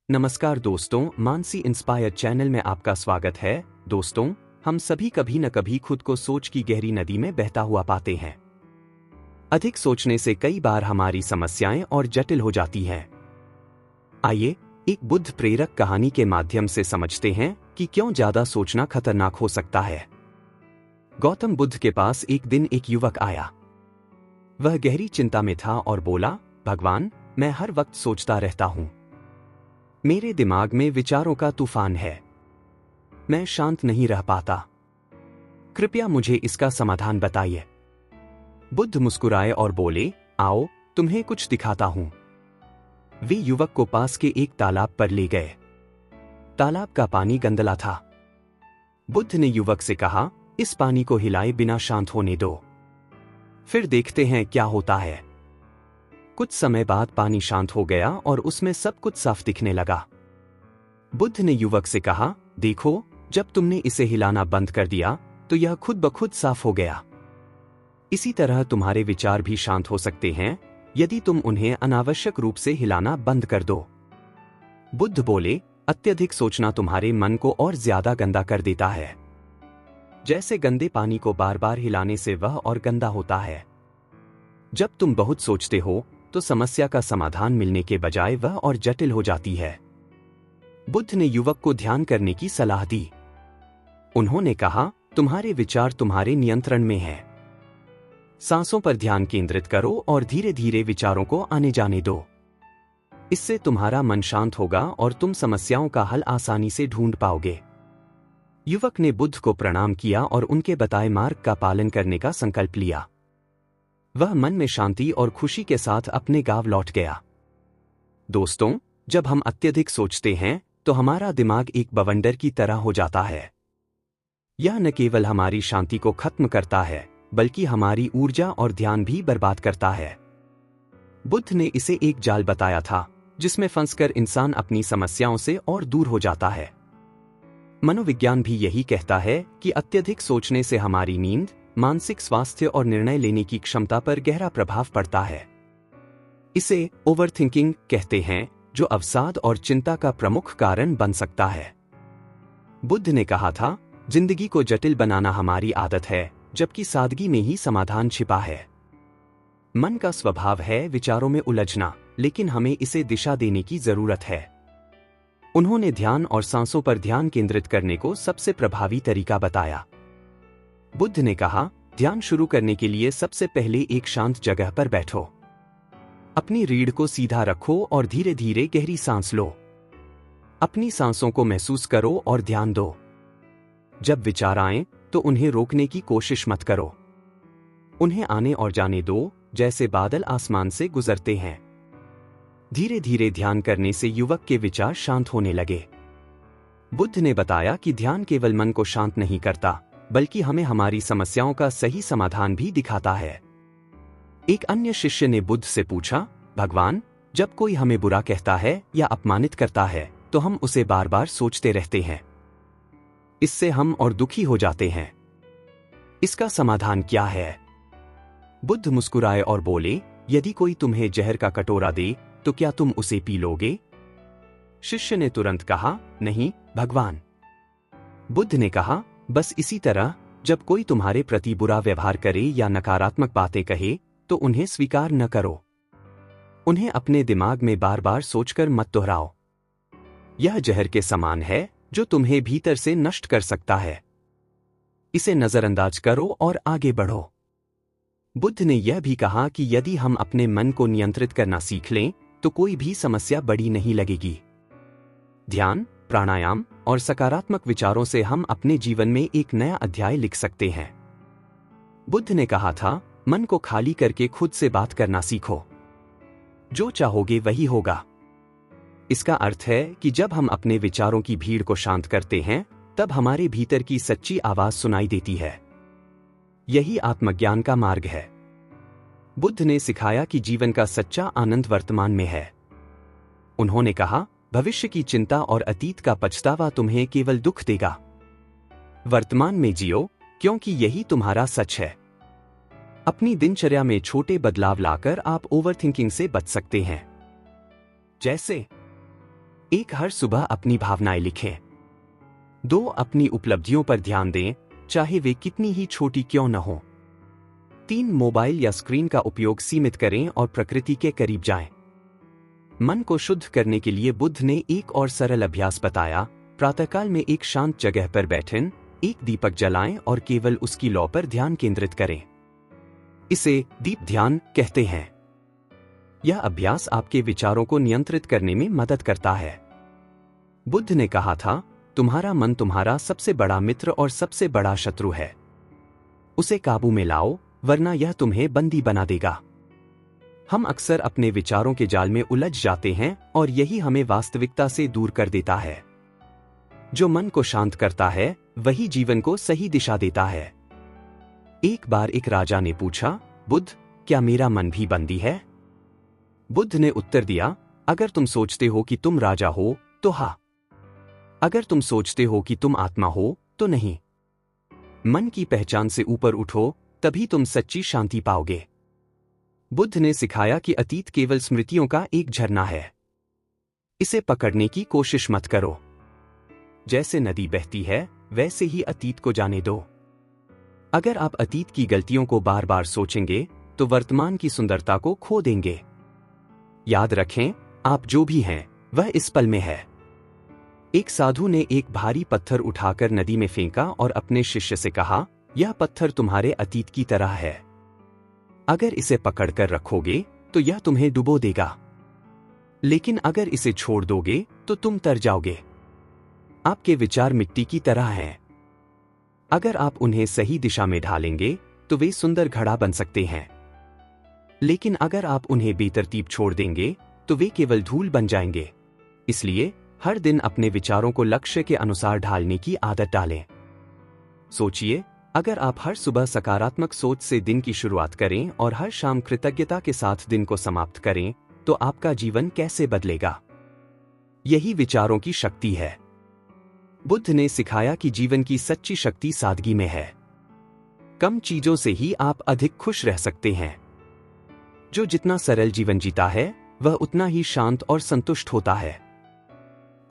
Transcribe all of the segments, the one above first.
नमस्कार दोस्तों, Mansi inspire channel में आपका स्वागत है। दोस्तों, हम सभी कभी न कभी खुद को सोच की गहरी नदी में बहता हुआ पाते हैं। अधिक सोचने से कई बार हमारी समस्याएं और जटिल हो जाती हैं। आइए एक बुद्ध प्रेरक कहानी के माध्यम से समझते हैं कि क्यों ज्यादा सोचना खतरनाक हो सकता है। गौतम बुद्ध के पास एक दिन एक युवक आया। वह गहरी चिंता में था और बोला, भगवान, मैं हर वक्त सोचता रहता हूं। मेरे दिमाग में विचारों का तूफान है। मैं शांत नहीं रह पाता। कृपया मुझे इसका समाधान बताइए। बुद्ध मुस्कुराए और बोले, आओ तुम्हें कुछ दिखाता हूं। वे युवक को पास के एक तालाब पर ले गए। तालाब का पानी गंदला था। बुद्ध ने युवक से कहा, इस पानी को हिलाए बिना शांत होने दो, फिर देखते हैं क्या होता है। कुछ समय बाद पानी शांत हो गया और उसमें सब कुछ साफ दिखने लगा। बुद्ध ने युवक से कहा, देखो, जब तुमने इसे हिलाना बंद कर दिया तो यह खुद ब खुद साफ हो गया। इसी तरह तुम्हारे विचार भी शांत हो सकते हैं यदि तुम उन्हें अनावश्यक रूप से हिलाना बंद कर दो। बुद्ध बोले, अत्यधिक सोचना तुम्हारे मन को और ज्यादा गंदा कर देता है। जैसे गंदे पानी को बार बार हिलाने से वह और गंदा होता है। जब तुम बहुत सोचते हो तो समस्या का समाधान मिलने के बजाय वह और जटिल हो जाती है। बुद्ध ने युवक को ध्यान करने की सलाह दी। उन्होंने कहा, तुम्हारे विचार तुम्हारे नियंत्रण में हैं। सांसों पर ध्यान केंद्रित करो और धीरे धीरे विचारों को आने जाने दो। इससे तुम्हारा मन शांत होगा और तुम समस्याओं का हल आसानी से ढूंढ पाओगे। युवक ने बुद्ध को प्रणाम किया और उनके बताए मार्ग का पालन करने का संकल्प लिया। वह मन में शांति और खुशी के साथ अपने गांव लौट गया। दोस्तों, जब हम अत्यधिक सोचते हैं तो हमारा दिमाग एक बवंडर की तरह हो जाता है। यह न केवल हमारी शांति को खत्म करता है बल्कि हमारी ऊर्जा और ध्यान भी बर्बाद करता है। बुद्ध ने इसे एक जाल बताया था जिसमें फंसकर इंसान अपनी समस्याओं से और दूर हो जाता है। मनोविज्ञान भी यही कहता है कि अत्यधिक सोचने से हमारी नींद, मानसिक स्वास्थ्य और निर्णय लेने की क्षमता पर गहरा प्रभाव पड़ता है। इसे ओवरथिंकिंग कहते हैं, जो अवसाद और चिंता का प्रमुख कारण बन सकता है। बुद्ध ने कहा था, जिंदगी को जटिल बनाना हमारी आदत है, जबकि सादगी में ही समाधान छिपा है। मन का स्वभाव है विचारों में उलझना, लेकिन हमें इसे दिशा देने की जरूरत है। उन्होंने ध्यान और सांसों पर ध्यान केंद्रित करने को सबसे प्रभावी तरीका बताया। बुद्ध ने कहा, ध्यान शुरू करने के लिए सबसे पहले एक शांत जगह पर बैठो। अपनी रीढ़ को सीधा रखो और धीरे धीरे गहरी सांस लो। अपनी सांसों को महसूस करो और ध्यान दो। जब विचार आएं तो उन्हें रोकने की कोशिश मत करो। उन्हें आने और जाने दो, जैसे बादल आसमान से गुजरते हैं। धीरे धीरे ध्यान करने से युवक के विचार शांत होने लगे। बुद्ध ने बताया कि ध्यान केवल मन को शांत नहीं करता बल्कि हमें हमारी समस्याओं का सही समाधान भी दिखाता है। एक अन्य शिष्य ने बुद्ध से पूछा, भगवान, जब कोई हमें बुरा कहता है या अपमानित करता है तो हम उसे बार बार सोचते रहते हैं। इससे हम और दुखी हो जाते हैं। इसका समाधान क्या है? बुद्ध मुस्कुराए और बोले, यदि कोई तुम्हें जहर का कटोरा दे तो क्या तुम उसे पी लोगे? शिष्य ने तुरंत कहा, नहीं भगवान। बुद्ध ने कहा, बस इसी तरह जब कोई तुम्हारे प्रति बुरा व्यवहार करे या नकारात्मक बातें कहे तो उन्हें स्वीकार न करो। उन्हें अपने दिमाग में बार बार सोचकर मत दोहराओ। यह जहर के समान है जो तुम्हें भीतर से नष्ट कर सकता है। इसे नजरअंदाज करो और आगे बढ़ो। बुद्ध ने यह भी कहा कि यदि हम अपने मन को नियंत्रित करना सीख लें तो कोई भी समस्या बड़ी नहीं लगेगी। ध्यान, प्राणायाम और सकारात्मक विचारों से हम अपने जीवन में एक नया अध्याय लिख सकते हैं। बुद्ध ने कहा था, मन को खाली करके खुद से बात करना सीखो। जो चाहोगे वही होगा। इसका अर्थ है कि जब हम अपने विचारों की भीड़ को शांत करते हैं तब हमारे भीतर की सच्ची आवाज सुनाई देती है। यही आत्मज्ञान का मार्ग है। बुद्ध ने सिखाया कि जीवन का सच्चा आनंद वर्तमान में है। उन्होंने कहा, भविष्य की चिंता और अतीत का पछतावा तुम्हें केवल दुख देगा। वर्तमान में जियो, क्योंकि यही तुम्हारा सच है। अपनी दिनचर्या में छोटे बदलाव लाकर आप ओवरथिंकिंग से बच सकते हैं। जैसे एक, हर सुबह अपनी भावनाएं लिखें। 2, अपनी उपलब्धियों पर ध्यान दें, चाहे वे कितनी ही छोटी क्यों न हो। 3, मोबाइल या स्क्रीन का उपयोग सीमित करें और प्रकृति के करीब जाएं। मन को शुद्ध करने के लिए बुद्ध ने एक और सरल अभ्यास बताया। प्रातःकाल में एक शांत जगह पर बैठें, एक दीपक जलाएं और केवल उसकी लौ पर ध्यान केंद्रित करें। इसे दीप ध्यान कहते हैं। यह अभ्यास आपके विचारों को नियंत्रित करने में मदद करता है। बुद्ध ने कहा था, तुम्हारा मन तुम्हारा सबसे बड़ा मित्र और सबसे बड़ा शत्रु है। उसे काबू में लाओ, वरना यह तुम्हें बंदी बना देगा। हम अक्सर अपने विचारों के जाल में उलझ जाते हैं और यही हमें वास्तविकता से दूर कर देता है। जो मन को शांत करता है, वही जीवन को सही दिशा देता है। एक बार एक राजा ने पूछा, बुद्ध, क्या मेरा मन भी बंदी है? बुद्ध ने उत्तर दिया, अगर तुम सोचते हो कि तुम राजा हो, तो हाँ। अगर तुम सोचते हो कि तुम आत्मा हो, तो नहीं। मन की पहचान से ऊपर उठो, तभी तुम सच्ची शांति पाओगे। बुद्ध ने सिखाया कि अतीत केवल स्मृतियों का एक झरना है। इसे पकड़ने की कोशिश मत करो। जैसे नदी बहती है, वैसे ही अतीत को जाने दो। अगर आप अतीत की गलतियों को बार बार सोचेंगे, तो वर्तमान की सुंदरता को खो देंगे। याद रखें, आप जो भी हैं, वह इस पल में है। एक साधु ने एक भारी पत्थर उठाकर नदी में फेंका और अपने शिष्य से कहा, यह पत्थर तुम्हारे अतीत की तरह है। अगर इसे पकड़कर रखोगे, तो यह तुम्हें डुबो देगा। लेकिन अगर इसे छोड़ दोगे, तो तुम तर जाओगे। आपके विचार मिट्टी की तरह हैं। अगर आप उन्हें सही दिशा में ढालेंगे, तो वे सुंदर घड़ा बन सकते हैं। लेकिन अगर आप उन्हें बेतरतीब छोड़ देंगे, तो वे केवल धूल बन जाएंगे। इसलिए हर दिन अपने विचारों को लक्ष्य के अनुसार ढालने की आदत डालें। सोचिए, अगर आप हर सुबह सकारात्मक सोच से दिन की शुरुआत करें और हर शाम कृतज्ञता के साथ दिन को समाप्त करें, तो आपका जीवन कैसे बदलेगा? यही विचारों की शक्ति है। बुद्ध ने सिखाया कि जीवन की सच्ची शक्ति सादगी में है। कम चीजों से ही आप अधिक खुश रह सकते हैं। जो जितना सरल जीवन जीता है, वह उतना ही शांत और संतुष्ट होता है।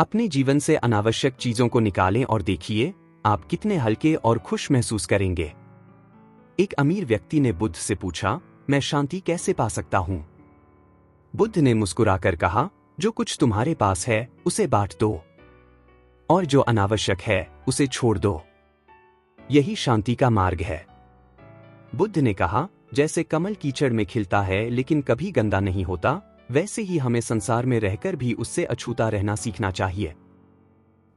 अपने जीवन से अनावश्यक चीजों को निकालें और देखिए, आप कितने हल्के और खुश महसूस करेंगे। एक अमीर व्यक्ति ने बुद्ध से पूछा, मैं शांति कैसे पा सकता हूं? बुद्ध ने मुस्कुराकर कहा, जो कुछ तुम्हारे पास है, उसे बांट दो, और जो अनावश्यक है, उसे छोड़ दो। यही शांति का मार्ग है। बुद्ध ने कहा, जैसे कमल कीचड़ में खिलता है लेकिन कभी गंदा नहीं होता, वैसे ही हमें संसार में रहकर भी उससे अछूता रहना सीखना चाहिए।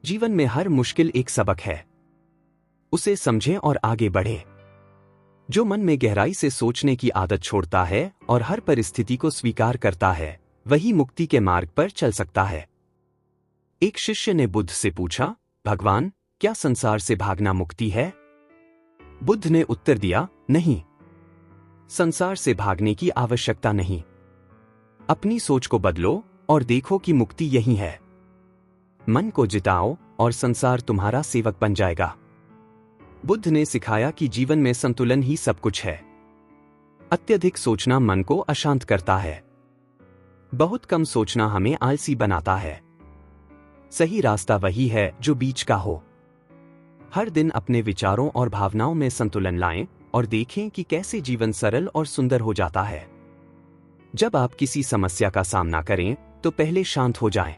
जीवन में हर मुश्किल एक सबक है। उसे समझें और आगे बढ़ें। जो मन में गहराई से सोचने की आदत छोड़ता है और हर परिस्थिति को स्वीकार करता है, वही मुक्ति के मार्ग पर चल सकता है। एक शिष्य ने बुद्ध से पूछा, भगवान, क्या संसार से भागना मुक्ति है? बुद्ध ने उत्तर दिया, नहीं। संसार से भागने की आवश्यकता नहीं। अपनी सोच को बदलो और देखो कि मुक्ति यही है। मन को जिताओ और संसार तुम्हारा सेवक बन जाएगा। बुद्ध ने सिखाया कि जीवन में संतुलन ही सब कुछ है। अत्यधिक सोचना मन को अशांत करता है। बहुत कम सोचना हमें आलसी बनाता है। सही रास्ता वही है जो बीच का हो। हर दिन अपने विचारों और भावनाओं में संतुलन लाएं और देखें कि कैसे जीवन सरल और सुंदर हो जाता है। जब आप किसी समस्या का सामना करें, तो पहले शांत हो जाएं।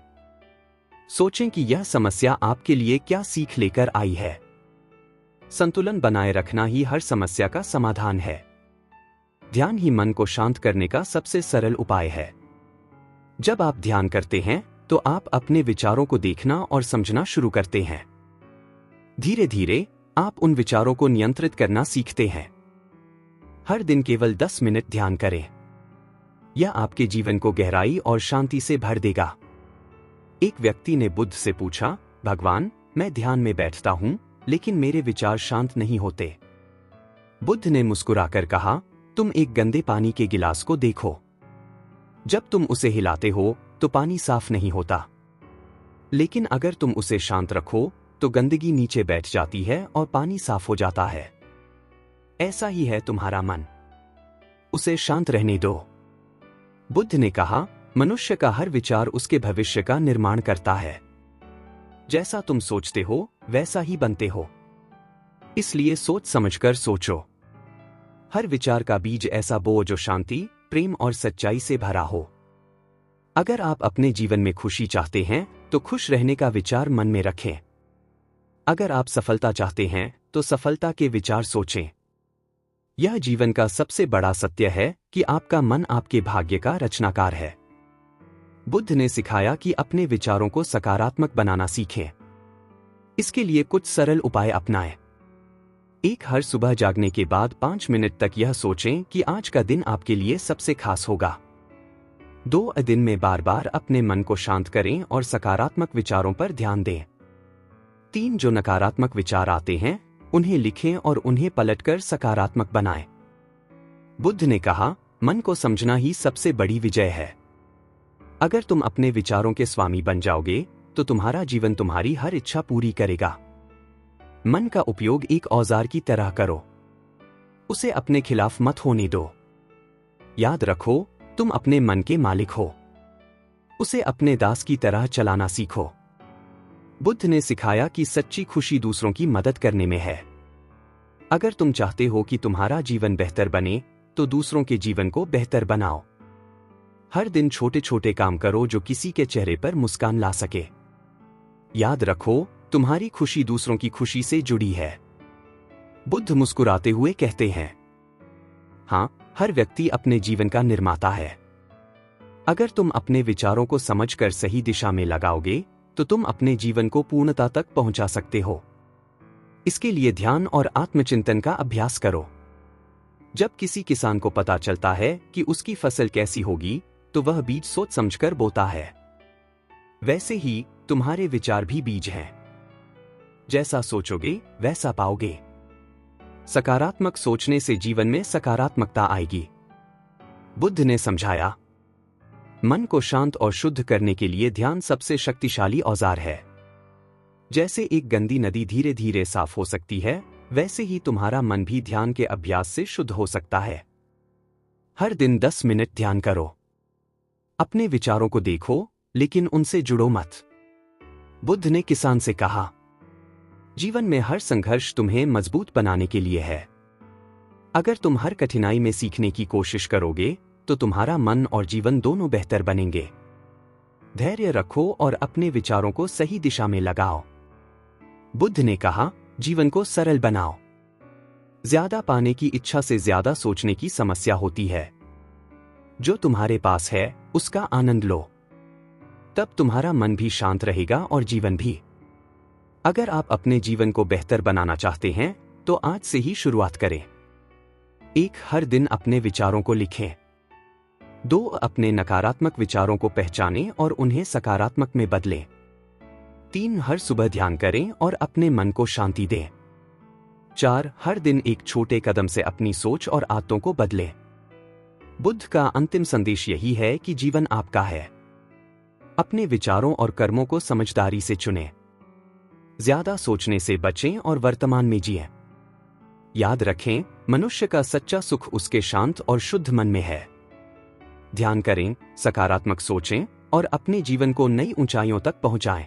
सोचें कि यह समस्या आपके लिए क्या सीख लेकर आई है। संतुलन बनाए रखना ही हर समस्या का समाधान है। ध्यान ही मन को शांत करने का सबसे सरल उपाय है। जब आप ध्यान करते हैं, तो आप अपने विचारों को देखना और समझना शुरू करते हैं। धीरे धीरे आप उन विचारों को नियंत्रित करना सीखते हैं। हर दिन केवल 10 मिनट ध्यान करें। यह आपके जीवन को गहराई और शांति से भर देगा। एक व्यक्ति ने बुद्ध से पूछा, भगवान, मैं ध्यान में बैठता हूं, लेकिन मेरे विचार शांत नहीं होते। बुद्ध ने मुस्कुराकर कहा, तुम एक गंदे पानी के गिलास को देखो। जब तुम उसे हिलाते हो, तो पानी साफ नहीं होता। लेकिन अगर तुम उसे शांत रखो, तो गंदगी नीचे बैठ जाती है और पानी साफ हो जाता है। ऐसा ही है तुम्हारा मन। उसे शांत रहने दो। बुद्ध ने कहा, मनुष्य का हर विचार उसके भविष्य का निर्माण करता है। जैसा तुम सोचते हो वैसा ही बनते हो। इसलिए सोच समझकर सोचो। हर विचार का बीज ऐसा बो जो शांति, प्रेम और सच्चाई से भरा हो। अगर आप अपने जीवन में खुशी चाहते हैं तो खुश रहने का विचार मन में रखें। अगर आप सफलता चाहते हैं तो सफलता के विचार सोचें। यह जीवन का सबसे बड़ा सत्य है कि आपका मन आपके भाग्य का रचनाकार है। बुद्ध ने सिखाया कि अपने विचारों को सकारात्मक बनाना सीखें। इसके लिए कुछ सरल उपाय अपनाएं। एक, हर सुबह जागने के बाद 5 मिनट तक यह सोचें कि आज का दिन आपके लिए सबसे खास होगा। 2, दिन में बार बार अपने मन को शांत करें और सकारात्मक विचारों पर ध्यान दें। 3, जो नकारात्मक विचार आते हैं उन्हें लिखें और उन्हें पलटकर सकारात्मक बनाएं। बुद्ध ने कहा, मन को समझना ही सबसे बड़ी विजय है। अगर तुम अपने विचारों के स्वामी बन जाओगे तो तुम्हारा जीवन तुम्हारी हर इच्छा पूरी करेगा। मन का उपयोग एक औजार की तरह करो। उसे अपने खिलाफ मत होने दो। याद रखो, तुम अपने मन के मालिक हो। उसे अपने दास की तरह चलाना सीखो। बुद्ध ने सिखाया कि सच्ची खुशी दूसरों की मदद करने में है। अगर तुम चाहते हो कि तुम्हारा जीवन बेहतर बने तो दूसरों के जीवन को बेहतर बनाओ। हर दिन छोटे छोटे काम करो जो किसी के चेहरे पर मुस्कान ला सके। याद रखो, तुम्हारी खुशी दूसरों की खुशी से जुड़ी है। बुद्ध मुस्कुराते हुए कहते हैं, हां, हर व्यक्ति अपने जीवन का निर्माता है। अगर तुम अपने विचारों को समझकर सही दिशा में लगाओगे तो तुम अपने जीवन को पूर्णता तक पहुंचा सकते हो। इसके लिए ध्यान और आत्मचिंतन का अभ्यास करो। जब किसी किसान को पता चलता है कि उसकी फसल कैसी होगी तो वह बीज सोच समझकर बोता है। वैसे ही तुम्हारे विचार भी बीज हैं। जैसा सोचोगे वैसा पाओगे। सकारात्मक सोचने से जीवन में सकारात्मकता आएगी। बुद्ध ने समझाया, मन को शांत और शुद्ध करने के लिए ध्यान सबसे शक्तिशाली औजार है। जैसे एक गंदी नदी धीरे धीरे साफ हो सकती है, वैसे ही तुम्हारा मन भी ध्यान के अभ्यास से शुद्ध हो सकता है। हर दिन 10 मिनट ध्यान करो। अपने विचारों को देखो लेकिन उनसे जुड़ो मत। बुद्ध ने किसान से कहा, जीवन में हर संघर्ष तुम्हें मजबूत बनाने के लिए है। अगर तुम हर कठिनाई में सीखने की कोशिश करोगे तो तुम्हारा मन और जीवन दोनों बेहतर बनेंगे। धैर्य रखो और अपने विचारों को सही दिशा में लगाओ। बुद्ध ने कहा, जीवन को सरल बनाओ। ज्यादा पाने की इच्छा से ज्यादा सोचने की समस्या होती है। जो तुम्हारे पास है उसका आनंद लो। तब तुम्हारा मन भी शांत रहेगा और जीवन भी। अगर आप अपने जीवन को बेहतर बनाना चाहते हैं तो आज से ही शुरुआत करें। 1, हर दिन अपने विचारों को लिखें। 2, अपने नकारात्मक विचारों को पहचानें और उन्हें सकारात्मक में बदलें। 3, हर सुबह ध्यान करें और अपने मन को शांति दें। 4, हर दिन एक छोटे कदम से अपनी सोच और आदतों को बदलें। बुद्ध का अंतिम संदेश यही है कि जीवन आपका है। अपने विचारों और कर्मों को समझदारी से चुनें। ज्यादा सोचने से बचें और वर्तमान में जिएं। याद रखें, मनुष्य का सच्चा सुख उसके शांत और शुद्ध मन में है। ध्यान करें, सकारात्मक सोचें और अपने जीवन को नई ऊंचाइयों तक पहुंचाएं।